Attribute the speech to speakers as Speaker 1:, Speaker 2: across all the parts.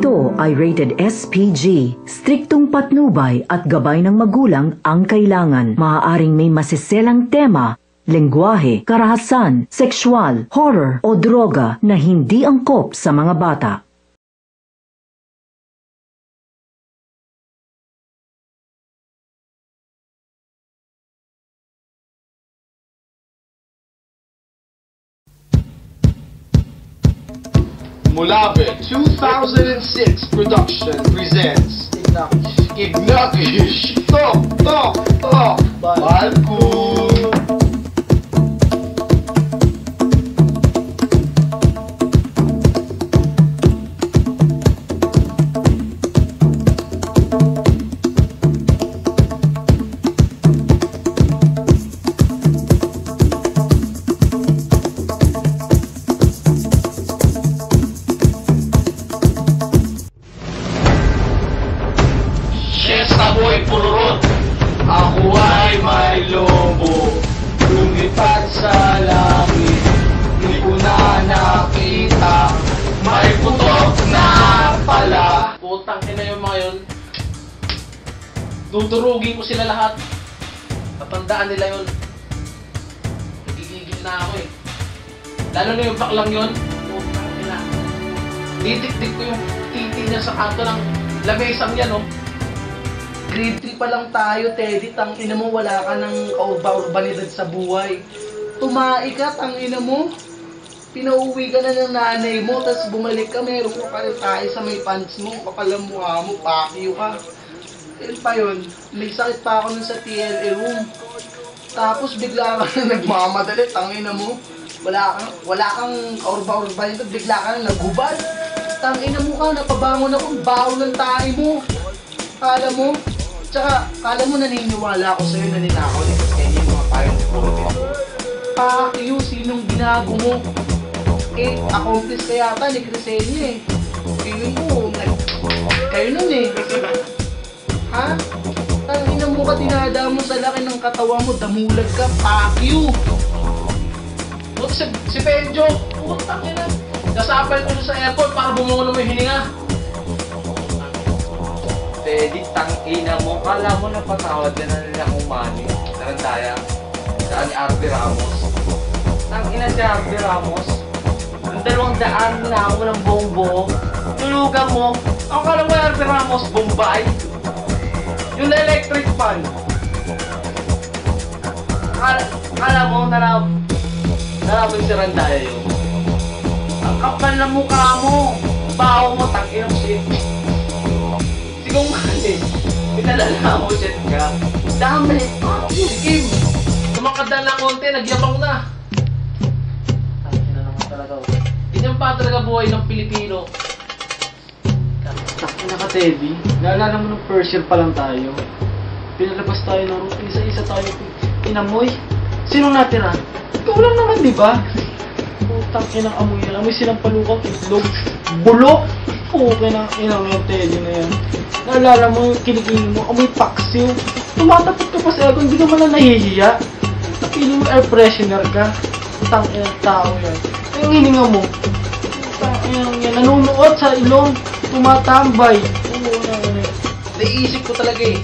Speaker 1: Ito ay rated SPG. Striktong patnubay at gabay ng magulang ang kailangan. Maaaring may masiselang tema, lengguwahe, karahasan, sexual, horror o droga na hindi angkop sa mga bata.
Speaker 2: Mulave 2006 production presents Ignakish Tok Balko. Ako'y pururot, ako ay may lobo. Lumipad sa langit, hindi ko na nakita. May putok na pala. Putang ina yung mga yun. Dudurugin ko sila lahat. Tatandaan nila yun. Nagigigil na ako eh. Lalo na yung baklang yun. Putang ina. Titik-tik ko yung titi niya sa kanto ng lamesang yan, oh. Grade 3 pa lang tayo, Teddy. Tangina mo, wala ka ng kaurba-urbanidad sa buhay. Tumai ka, tangina mo. Pinauwi ka na ng nanay mo, tapos bumalik ka, meron ka pa rin tayo sa may pants mo. Kapalang mukha mo, pakyo ka. Yan pa yun, may sakit pa ako nun sa TLA room. Tapos bigla ka na nagmamadali, tangina mo. Wala kang kaurba-urbanidad, bigla ka na naghubad. Tangina mo ka, napabangon ako, baon ng tayo mo. Kala mo? Tsaka, kala mo naniniwala ako sa'yo na ninakaw ni Crescenio yung mga payong puro. Pakyo, sinong binago mo? Eh, accomplice ka yata ni Crescenio eh. Feeling mo, kayo nun eh. Ha? Tangina mo ka, dinada mo sa laki ng katawan mo, damulag ka, pakyo! Look, si Penjo, putang ina. Nasapal ko sa airport para bumungon mo yung hininga.
Speaker 3: Teddy, tang-ina mo. Kala mo napatawad ka na nila kung mani. Narandaya. Saan ni Arby Ramos. Tang-ina si Arby Ramos. Ang 200 na ako ng buong-buong. Tulugan mo. Ang kala mo Arby Ramos, Bombay. Yung electric fan. Kala mo, nalabon si Randaya yun. Ang kapal na mukha mo. Baho mo, tang-ina mo shit. Sigong mali, pinalala mo shit ka. Dami! Si Kim! Tumakada na konti, nagyabang na. Tangin na naman talaga. Ganyan pa talaga buhay ng Pilipino.
Speaker 4: Tangin na ka, Teddy. Naalala mo nung first year pa lang tayo. Pinalabas tayo ng room, isa-isa tayo. Inamoy. Sinong natira? Ikaw lang naman, di ba? Putang inang amoy yan. Amoy silang palukang itlog. Bulok! Okay na, inang yung Teddy na yan. Naalala mo yung kilikili mo, amoy paksiw. Tumatapit ka pa sa aircon, hindi ka man lang nahihiya. Napili mo air freshener ka. Tangin ang tao yan. Yung hininga mo. Tangin yan, nanunuot sa ilong. Tumatambay. Oo na.
Speaker 2: Naisip ko talaga eh.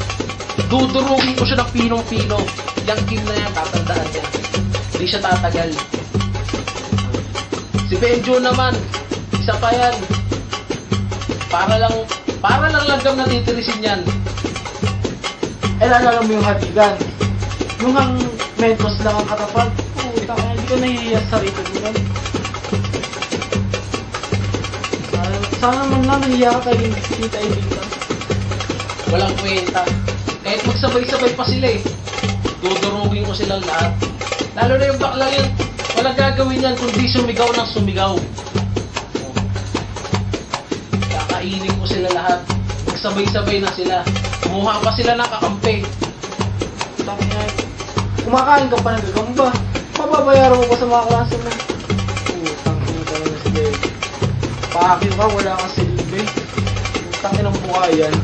Speaker 2: Dudurugin ko siya ng pinong-pino. Yung Kim na yan, tatandaan yan. Hindi siya tatagal. Si Benjo naman, isa pa yan. Para lang langgam na titirisin yan.
Speaker 4: Eh, naalala mo yung hatigan. Yung hang metros lang ang katapat. Puta ka, hindi ka nahihiya sa sarili mo yan. Sana man lang nahihiya ka kaging kita ibigtan.
Speaker 2: Walang kwenta. Kahit magsabay-sabay pa sila eh. Dudurugin ko silang lahat. Lalo na yung bakla yun. Walang gagawin yan kundi sumigaw ng sumigaw. Kakainin ko sila lahat. Magsabay-sabay na sila. Kumuha pa sila ng kakampi.
Speaker 4: Tangina. Kumakain ka pa ng gagamba. Mababayaran mo pa sa mga klase mo. Tangina talaga si Dave. Pakakil ka, wala kang silbi. Tangina ng mukha yan.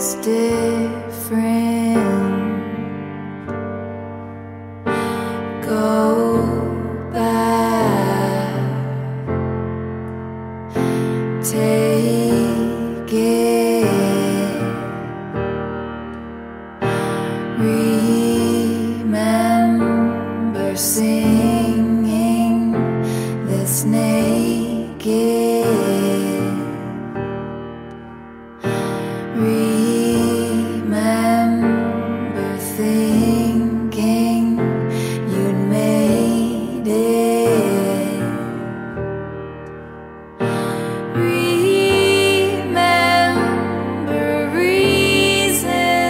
Speaker 5: is different. Go back, take it, remember singing this naked. Remember thinking you'd made it. Remember reasons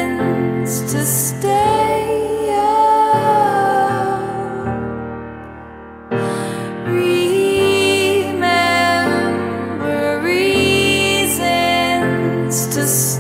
Speaker 5: to stay up. Remember reasons to stay.